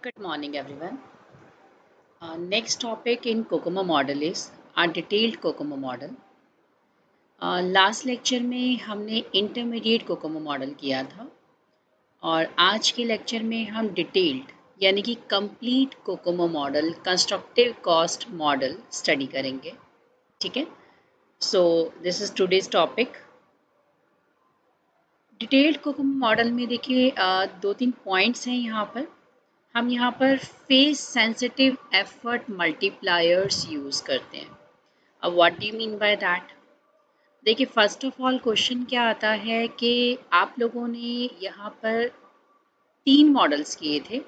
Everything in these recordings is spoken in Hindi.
Good morning, everyone. Next topic in COCOMO model is a detailed COCOMO model. Last lecture में हमने इंटरमीडिएट कोकोमो मॉडल किया था और आज के लेक्चर में हम डिटेल्ड यानी कि complete Kokomo model constructive cost model study करेंगे। ठीक है, so this is today's topic. Detailed Kokomo model में देखिए दो तीन पॉइंट्स हैं यहाँ पर। हम यहाँ पर face sensitive effort multipliers use करते हैं। अब what do you mean by that? देखिए, फर्स्ट ऑफ ऑल क्वेश्चन क्या आता है कि आप लोगों ने यहाँ पर 3 मॉडल्स किए थे,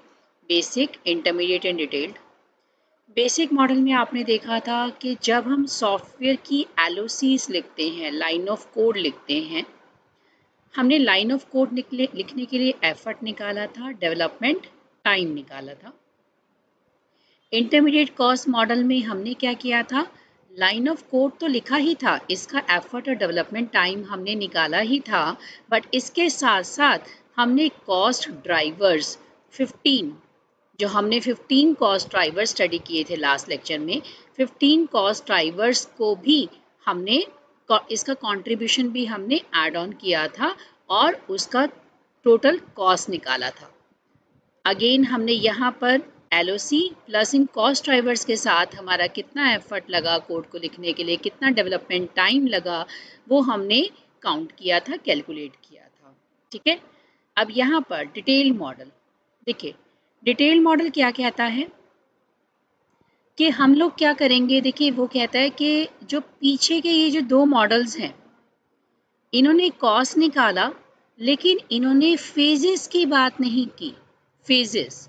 basic, intermediate and detailed. Basic model में आपने देखा था कि जब हम सॉफ्टवेयर की LOCs लिखते हैं, लाइन ऑफ कोड लिखते हैं, हमने लाइन ऑफ कोड लिखने के लिए एफर्ट निकाला था, डेवलपमेंट टाइम निकाला था। इंटरमीडिएट कॉस्ट मॉडल में हमने क्या किया था, लाइन ऑफ कोड तो लिखा ही था, इसका एफर्ट और डेवलपमेंट टाइम हमने निकाला ही था, बट इसके साथ साथ हमने कॉस्ट ड्राइवर्स 15 जो हमने 15 कॉस्ट ड्राइवर्स स्टडी किए थे लास्ट लेक्चर में, 15 कॉस्ट ड्राइवर्स को भी हमने इसका कंट्रीब्यूशन भी हमने ऐड ऑन किया था और उसका टोटल कॉस्ट निकाला था। अगेन हमने यहाँ पर LOC plus in cost drivers के साथ हमारा कितना एफर्ट लगा कोड को लिखने के लिए, कितना डेवलपमेंट टाइम लगा, वो हमने काउंट किया था, कैलकुलेट किया था। ठीक है, अब यहाँ पर डिटेल मॉडल देखिए, डिटेल मॉडल क्या कहता है कि हम लोग क्या करेंगे। देखिए, वो कहता है कि जो पीछे के ये जो 2 मॉडल्स हैं, इन्होंने कॉस्ट निकाला लेकिन इन्होंने फेजेस की बात नहीं की। फेजेस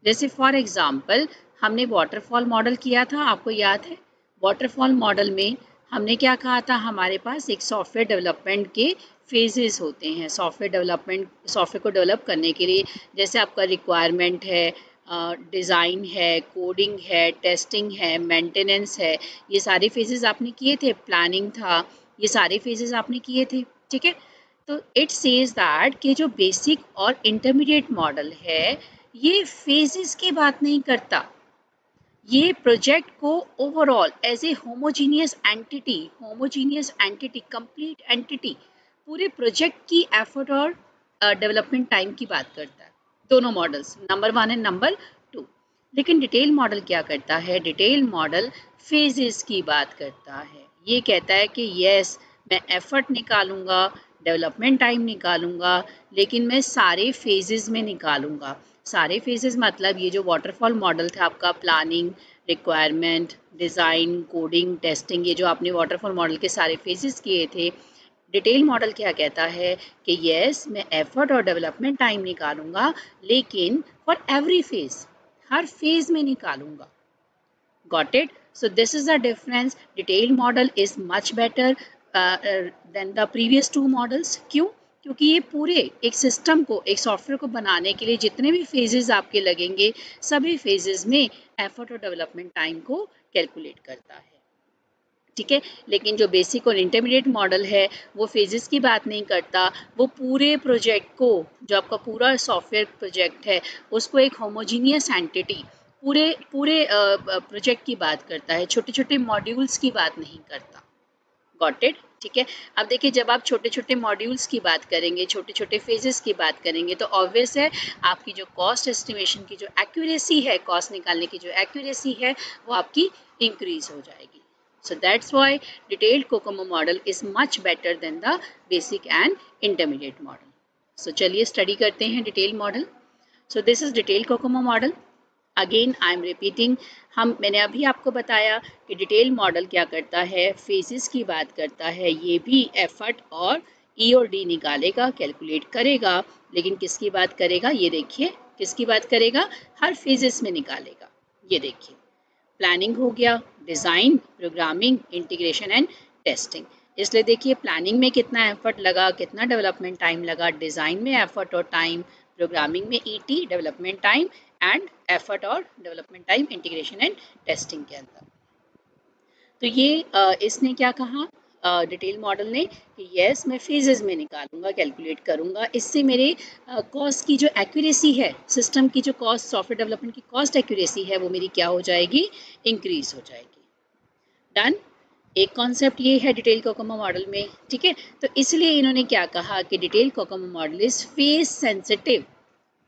जैसे फॉर एग्जांपल हमने वाटरफॉल मॉडल किया था, आपको याद है। वाटरफॉल मॉडल में हमने क्या कहा था, हमारे पास एक सॉफ्टवेयर डेवलपमेंट के फेजेस होते हैं। सॉफ्टवेयर को डेवलप करने के लिए जैसे आपका रिक्वायरमेंट है, डिज़ाइन है, कोडिंग है, टेस्टिंग है, मेंटेनेंस है, ये सारे फेजेस आपने किए थे। प्लानिंग था, ये सारे फेजेस आपने किए थे। ठीक है, तो इट सेज दैट कि जो बेसिक और इंटरमीडिएट मॉडल है ये फेजेस की बात नहीं करता, ये प्रोजेक्ट को overall as a homogeneous entity complete entity पूरे प्रोजेक्ट की एफर्ट और डेवलपमेंट टाइम की बात करता है। दोनों मॉडल्स, नंबर 1 एंड नंबर 2। लेकिन डिटेल मॉडल क्या करता है, डिटेल मॉडल फेजेस की बात करता है। ये कहता है कि यस, मैं एफर्ट निकालूंगा, डेवलपमेंट टाइम निकालूंगा, लेकिन मैं सारे फेजेस में निकालूंगा। सारे फेजेस मतलब ये जो वाटरफॉल मॉडल था आपका, planning, requirement, design, coding, testing, ये जो आपने वाटरफॉल मॉडल के सारे फेजेस किए थे। डिटेल मॉडल क्या कहता है कि यस, मैं एफर्ट और डेवलपमेंट टाइम निकालूंगा, लेकिन for every phase, her phase में निकालूंगा। Got it? So this is the difference. Detailed model is much better than the previous 2 models. क्यों? क्योंकि ये पूरे एक सिस्टम को, एक सॉफ्टवेयर को बनाने के लिए जितने भी फेजेस आपके लगेंगे, सभी फेजेस में एफर्ट और डेवलपमेंट टाइम को कैलकुलेट करता है। ठीक है, लेकिन जो बेसिक और इंटरमीडिएट मॉडल है वो फेजेस की बात नहीं करता, वो पूरे प्रोजेक्ट को, जो आपका पूरा सॉफ्टवेयर प्रोजेक्ट है, उसको एक होमोजीनियस एंटिटी पूरे पूरे प्रोजेक्ट की बात करता है, छोटे छोटे मॉड्यूल्स की बात नहीं करता। Got it? ठीक है, अब देखिए, जब आप छोटे छोटे मॉड्यूल्स की बात करेंगे, छोटे छोटे फेजेस की बात करेंगे, तो ऑब्वियस है आपकी जो कॉस्ट एस्टिमेशन की जो एक्यूरेसी है, कॉस्ट निकालने की जो एक्यूरेसी है, वो आपकी इंक्रीज हो जाएगी। So that's why detailed COCOMO model is much better than the basic and intermediate model. So चलिए स्टडी करते हैं detail model. So this is detailed COCOMO model. Again I am repeating, मैंने अभी आपको बताया कि डिटेल मॉडल क्या करता है, फेजेस की बात करता है, ये भी एफर्ट और ई और डी निकालेगा, कैलकुलेट करेगा, लेकिन किसकी बात करेगा, ये देखिए किसकी बात करेगा, हर फेजेस में निकालेगा। ये देखिए, प्लानिंग हो गया, design, programming, integration and testing. इसलिए देखिए प्लानिंग में कितना एफर्ट लगा, कितना डेवलपमेंट टाइम लगा, डिज़ाइन में एफर्ट और टाइम, प्रोग्रामिंग में ET development time and effort और development time integration and testing के अंदर। तो ये इसने क्या कहा, डिटेल मॉडल ने कि यस मैं फेजेस में निकालूंगा, कैलकुलेट करूंगा, इससे मेरे कॉस्ट की जो एक्यूरेसी है, सिस्टम की जो कॉस्ट, सॉफ्टवेयर डेवलपमेंट की कॉस्ट एक्यूरेसी है वो मेरी क्या हो जाएगी, इंक्रीज हो जाएगी। डन। एक कॉन्सेप्ट ये है डिटेल कोकोमो मॉडल में, ठीक है। तो इसलिए इन्होंने क्या कहा कि detail COCOMO model is phase sensitive.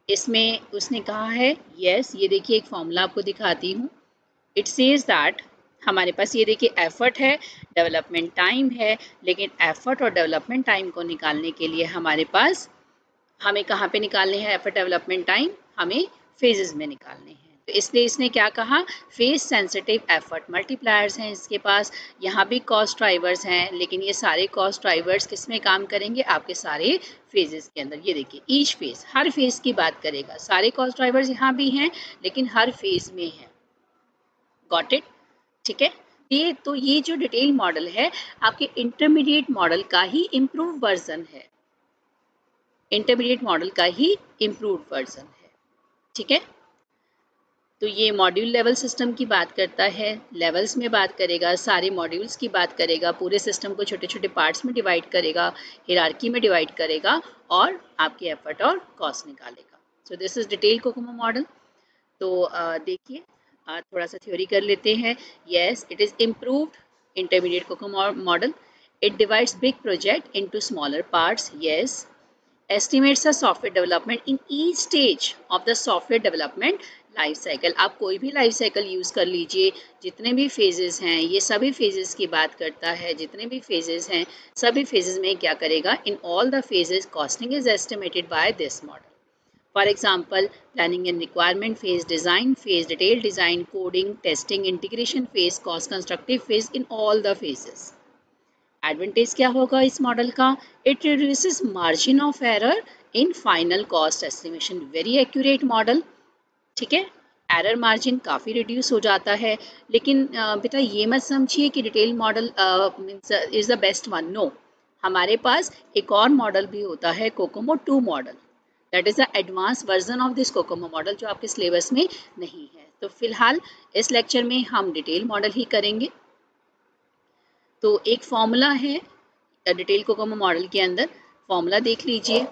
इसमें उसने कहा है यस, ये देखिए एक फॉर्मूला आपको दिखाती हूँ। इट सेज दैट हमारे पास ये देखिए एफर्ट है, डेवलपमेंट टाइम है, लेकिन एफर्ट और डेवलपमेंट टाइम को निकालने के लिए हमारे पास, हमें कहाँ पे निकालने हैं एफर्ट डेवलपमेंट टाइम, हमें फेजेस में निकालने हैं। तो इसलिए इसने क्या कहा, फेज सेंसिटिव एफर्ट मल्टीप्लायर्स हैं इसके पास। यहाँ भी कॉस्ट ड्राइवर्स हैं, लेकिन ये सारे कॉस्ट ड्राइवर्स किस में काम करेंगे, आपके सारे फेजेस के अंदर। ये देखिए ईच फेज, हर फेज की बात करेगा, सारे कॉस्ट ड्राइवर्स यहाँ भी हैं लेकिन हर फेज में है। गॉट इट, ठीक है। ये जो डिटेल मॉडल है आपके इंटरमीडिएट मॉडल का ही इम्प्रूव वर्जन है, इंटरमीडिएट मॉडल का ही इम्प्रूव वर्जन है, ठीक है। तो ये मॉड्यूल लेवल सिस्टम की बात करता है, लेवल्स में बात करेगा, सारे मॉड्यूल्स की बात करेगा, पूरे सिस्टम को छोटे छोटे पार्ट्स में डिवाइड करेगा, हिरार्की में डिवाइड करेगा और आपके एफर्ट और कॉस्ट निकालेगा। So this is detail COCOMO model. तो देखिए थोड़ा सा थ्योरी कर लेते हैं। Yes, it is improved intermediate COCOMO model. It divides big project into smaller parts. Yes, estimates the software development in each stage of the software development life cycle. आप कोई भी लाइफ साइकिल यूज़ कर लीजिए, जितने भी फेजेस हैं ये सभी फेजेस की बात करता है, जितने भी फेजेस हैं सभी फेजेस में क्या करेगा, in all the phases costing is estimated by this model. For example planning and requirement phase, design phase, detail design, coding, testing, integration phase, cost constructive phase, in all the phases. Advantage क्या होगा इस मॉडल का, it reduces margin of error in final cost estimation. Very accurate model, ठीक है। एरर मार्जिन काफ़ी रिड्यूस हो जाता है। लेकिन बेटा ये मत समझिए कि detail model is the best one, no. हमारे पास एक और मॉडल भी होता है, COCOMO 2 model, that is the advance version of this COCOMO model, जो आपके सिलेबस में नहीं है। तो फिलहाल इस लेक्चर में हम डिटेल मॉडल ही करेंगे। तो एक फॉर्मूला है डिटेल कोकोमो मॉडल के अंदर, फॉर्मूला देख लीजिए।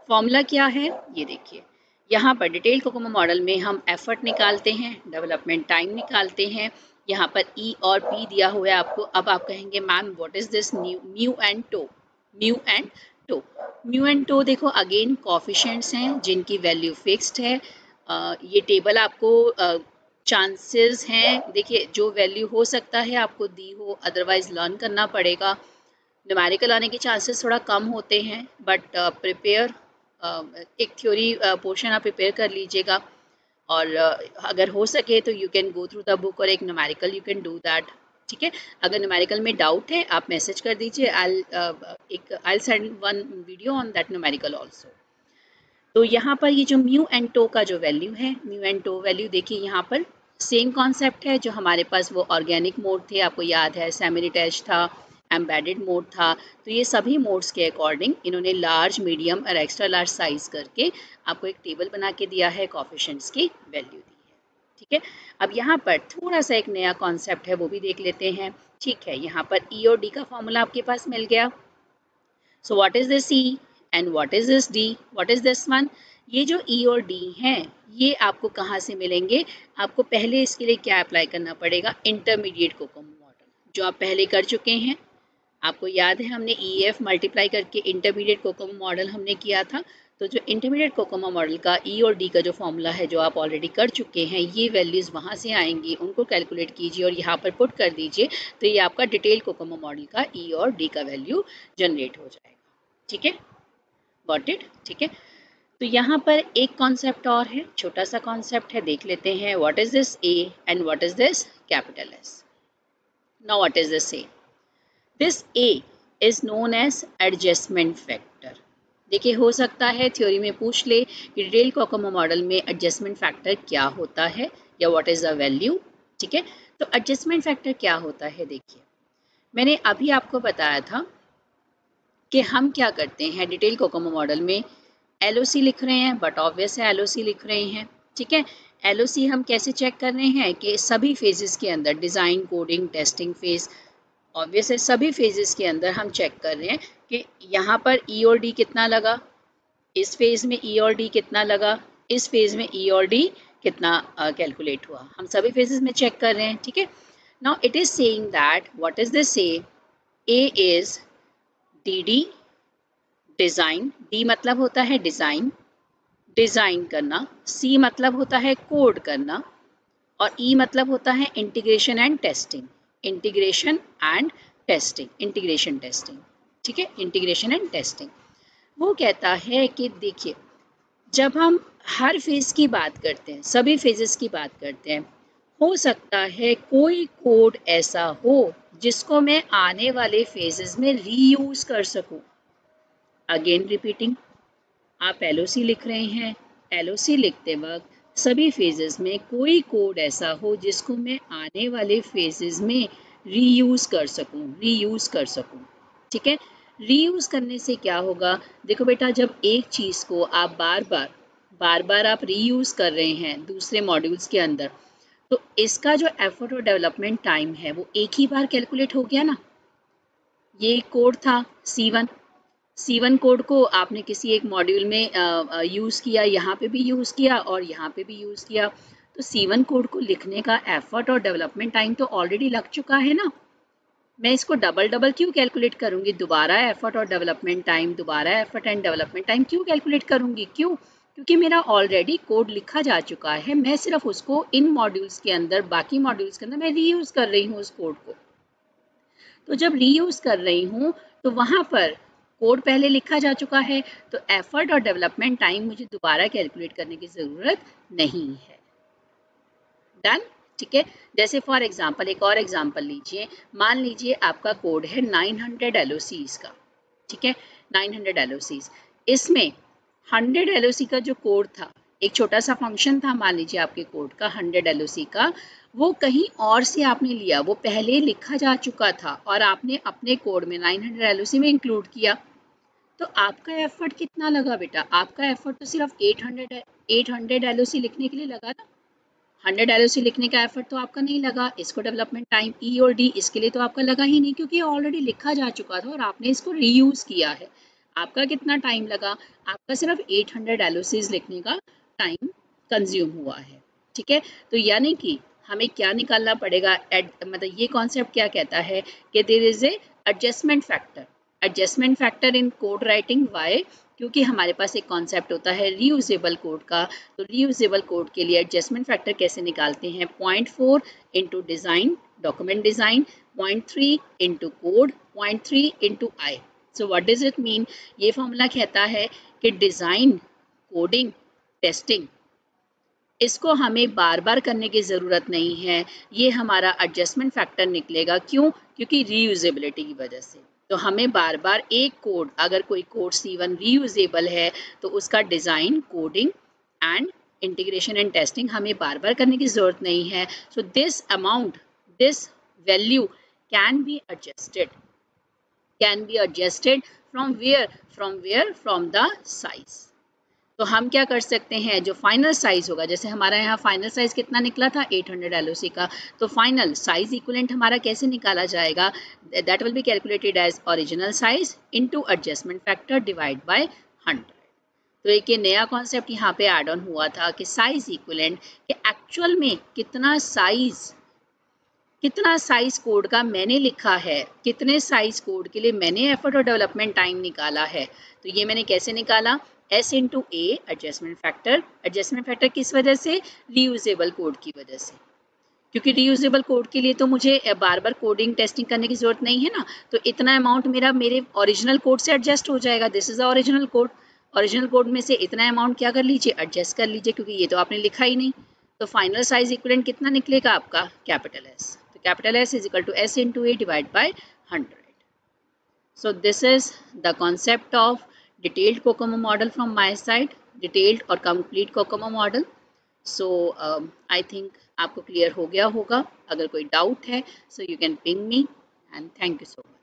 फॉर्मूला क्या है ये देखिए, यहाँ पर डिटेल कोकोमो मॉडल में हम एफर्ट निकालते हैं, डेवलपमेंट टाइम निकालते हैं, यहाँ पर ई और पी दिया हुआ है आपको। अब आप कहेंगे ma'am what is this mu and tau, mu and tau. Mu and tau देखो अगेन कोफिशिएंट्स हैं जिनकी वैल्यू फिक्स्ड है। ये टेबल आपको चांसेस हैं, देखिए जो वैल्यू हो सकता है आपको दी हो, अदरवाइज लर्न करना पड़ेगा। न्यूमेरिकल आने के चांसेस थोड़ा कम होते हैं, बट प्रिपेयर एक थ्योरी पोर्शन आप प्रिपेयर कर लीजिएगा, और अगर हो सके तो you can go through the book, और एक numerical you can do that, ठीक है। अगर न्यूमेरिकल में डाउट है आप मैसेज कर दीजिए, I send one video on that numerical also. तो यहाँ पर ये जो म्यू एंड टो का जो वैल्यू है, म्यू एंड टो वैल्यू देखिए यहाँ पर सेम कॉन्सेप्ट है जो हमारे पास वो ऑर्गेनिक मोड थे, आपको याद है, सेमी डिटैच था, एम्बेडेड मोड था। तो ये सभी मोड्स के अकॉर्डिंग इन्होंने लार्ज, मीडियम और एक्स्ट्रा लार्ज साइज करके आपको एक टेबल बना के दिया है, कोफिशिएंट्स की वैल्यू दी है, ठीक है। अब यहाँ पर थोड़ा सा एक नया कॉन्सेप्ट है वो भी देख लेते हैं, ठीक है। यहाँ पर ई और डी का फॉर्मूला आपके पास मिल गया। So what is this E and what is this D, what is this one. ये जो ई और डी हैं ये आपको कहाँ से मिलेंगे, आपको पहले इसके लिए क्या अप्लाई करना पड़ेगा, इंटरमीडिएट कोकोमो मॉडल जो आप पहले कर चुके हैं। आपको याद है हमने ई एफ मल्टीप्लाई करके इंटरमीडिएट कोकोमो मॉडल हमने किया था। तो जो इंटरमीडिएट कोकोमो मॉडल का ई और डी का जो फॉर्मूला है जो आप ऑलरेडी कर चुके हैं, ये वैल्यूज़ वहाँ से आएंगी, उनको कैलकुलेट कीजिए और यहाँ पर पुट कर दीजिए, तो ये आपका डिटेल कोकोमो मॉडल का ई और डी का वैल्यू जनरेट हो जाएगा, ठीक है। गॉट इट, ठीक है। तो यहाँ पर एक कॉन्सेप्ट और है, छोटा सा कॉन्सेप्ट है, देख लेते हैं। What is this a and what is this capital S. Now what is this a, this a is known as adjustment factor. देखिए हो सकता है थ्योरी में पूछ ले कि डिटेल कोकोमो मॉडल में एडजस्टमेंट फैक्टर क्या होता है या व्हाट इज द वैल्यू, ठीक है। तो एडजस्टमेंट फैक्टर क्या होता है, देखिए मैंने अभी आपको बताया था कि हम क्या करते हैं डिटेल कोकोमो मॉडल में, एलओसी लिख रहे हैं, बट ऑब्वियस है एलओसी लिख रहे हैं, ठीक है। एलओसी हम कैसे चेक कर रहे हैं कि सभी फेजेस के अंदर, design, coding, testing phase, obvious है सभी फेजेस के अंदर हम चेक कर रहे हैं कि यहाँ पर ई और डी कितना लगा, इस फेज में ई और डी कितना लगा, इस फेज में ई और डी कितना कैलकुलेट हुआ, हम सभी फेजेस में चेक कर रहे हैं, ठीक है। Now it is saying that what is this से, A is D D design, D मतलब होता है डिजाइन, डिजाइन करना, सी मतलब होता है कोड करना, और ई मतलब होता है integration and testing, integration and testing, integration testing, ठीक है, इंटीग्रेशन एंड टेस्टिंग। वो कहता है कि देखिए जब हम हर फेज की बात करते हैं, सभी फेजेस की बात करते हैं, हो सकता है कोई कोड ऐसा हो जिसको मैं आने वाले फेजेस में रीयूज कर सकूं। अगेन रिपीटिंग, आप LOC लिख रहे हैं, LOC लिखते वक्त सभी फेजेस में कोई कोड ऐसा हो जिसको मैं आने वाले फेजेस में रीयूज कर सकूं, रीयूज कर सकूं, ठीक है। रीयूज करने से क्या होगा, देखो बेटा जब एक चीज़ को आप बार बार आप रीयूज कर रहे हैं दूसरे मॉड्यूल्स के अंदर, तो इसका जो एफर्ट और डेवलपमेंट टाइम है वो एक ही बार कैलकुलेट हो गया ना। ये कोड था C1 कोड को आपने किसी एक मॉड्यूल में यूज़ किया, यहाँ पे भी यूज़ किया और यहाँ पे भी यूज़ किया, तो C1 कोड को लिखने का एफर्ट और डेवलपमेंट टाइम तो ऑलरेडी लग चुका है ना। मैं इसको डबल क्यों कैलकुलेट करूँगी, दोबारा एफर्ट और डेवलपमेंट टाइम, दोबारा एफर्ट एंड डेवलपमेंट टाइम क्यों कैलकुलेट करूँगी, क्यों, क्योंकि मेरा ऑलरेडी कोड लिखा जा चुका है, मैं सिर्फ उसको इन मॉड्यूल्स के अंदर, बाकी मॉड्यूल्स के अंदर मैं रीयूज़ कर रही हूँ उस कोड को। तो जब रीयूज़ कर रही हूँ तो वहाँ पर कोड पहले लिखा जा चुका है, तो एफर्ट और डेवलपमेंट टाइम मुझे दोबारा कैलकुलेट करने की ज़रूरत नहीं है। डन, ठीक है। जैसे फॉर एग्जांपल एक और एग्जांपल लीजिए, मान लीजिए आपका कोड है 900 LOCs का, ठीक है, 900 LOCs, इसमें 100 LOC का जो कोड था, एक छोटा सा फंक्शन था मान लीजिए आपके कोड का 100 LOC का, वो कहीं और से आपने लिया, वो पहले लिखा जा चुका था और आपने अपने कोड में 900 LOC में इंक्लूड किया, तो आपका एफर्ट कितना लगा बेटा, आपका एफर्ट तो सिर्फ 800 LOC लिखने के लिए लगा ना। 100 LOC लिखने का एफर्ट तो आपका नहीं लगा, इसको डेवलपमेंट टाइम ई और डी इसके लिए तो आपका लगा ही नहीं, क्योंकि ऑलरेडी लिखा जा चुका था और आपने इसको रीयूज किया है। आपका कितना टाइम लगा, आपका सिर्फ 800 LOCs लिखने का टाइम कंज्यूम हुआ है, ठीक है। तो यानी कि हमें क्या निकालना पड़ेगा, मतलब ये कॉन्सेप्ट क्या कहता है कि there is a adjustment factor, adjustment factor in code writing, why, क्योंकि हमारे पास एक कॉन्सेप्ट होता है रीयूजेबल कोड का। तो रीयूजेबल कोड के लिए एडजस्टमेंट फैक्टर कैसे निकालते हैं, 0.4 into design, document design, 0.3 into code, 0.3 into I. So what does it mean, ये फॉर्मूला कहता है कि डिज़ाइन, कोडिंग, टेस्टिंग, इसको हमें बार बार करने की ज़रूरत नहीं है, ये हमारा एडजस्टमेंट फैक्टर निकलेगा, क्यों, क्योंकि रीयूजेबिलिटी की वजह से। तो हमें बार बार एक कोड, अगर कोई कोड C1 रीयूजेबल है तो उसका design, coding and integration and testing हमें बार बार करने की ज़रूरत नहीं है। So this amount, this value can be adjusted, can be adjusted from where, from the size. तो हम क्या कर सकते हैं, जो फाइनल साइज होगा, जैसे हमारा यहाँ फाइनल साइज कितना निकला था 800 LOC का, तो फाइनल साइज इक्विवेलेंट हमारा कैसे निकाला जाएगा, that will be calculated as original size into adjustment factor divide by 100। तो एक ये नया कॉन्सेप्ट यहाँ पे ऐड ऑन हुआ था कि साइज इक्विवेलेंट के एक्चुअल में कितना साइज कोड का मैंने लिखा है, कितने साइज कोड के लिए मैंने एफर्ट और डेवलपमेंट टाइम निकाला है। तो ये मैंने कैसे निकाला, S इंटू ए एडजस्टमेंट फैक्टर, एडजस्टमेंट फैक्टर किस वजह से, रीयूजेबल कोड की वजह से, क्योंकि रीयूजेबल कोड के लिए तो मुझे बार बार कोडिंग टेस्टिंग करने की जरूरत नहीं है ना, तो इतना अमाउंट मेरा मेरे ओरिजिनल कोड से एडजस्ट हो जाएगा, this is the original code, original code में से इतना अमाउंट क्या कर लीजिए, एडजस्ट कर लीजिए, क्योंकि ये तो आपने लिखा ही नहीं। तो फाइनल साइज इक्विवेलेंट कितना निकलेगा आपका, कैपिटल S, तो capital S is equal to S into a divide by 100। So this is the concept of detailed COCOMO model from my side, detailed और complete COCOMO model. So I think आपको clear हो गया होगा, अगर कोई doubt है so you can ping me and thank you so much.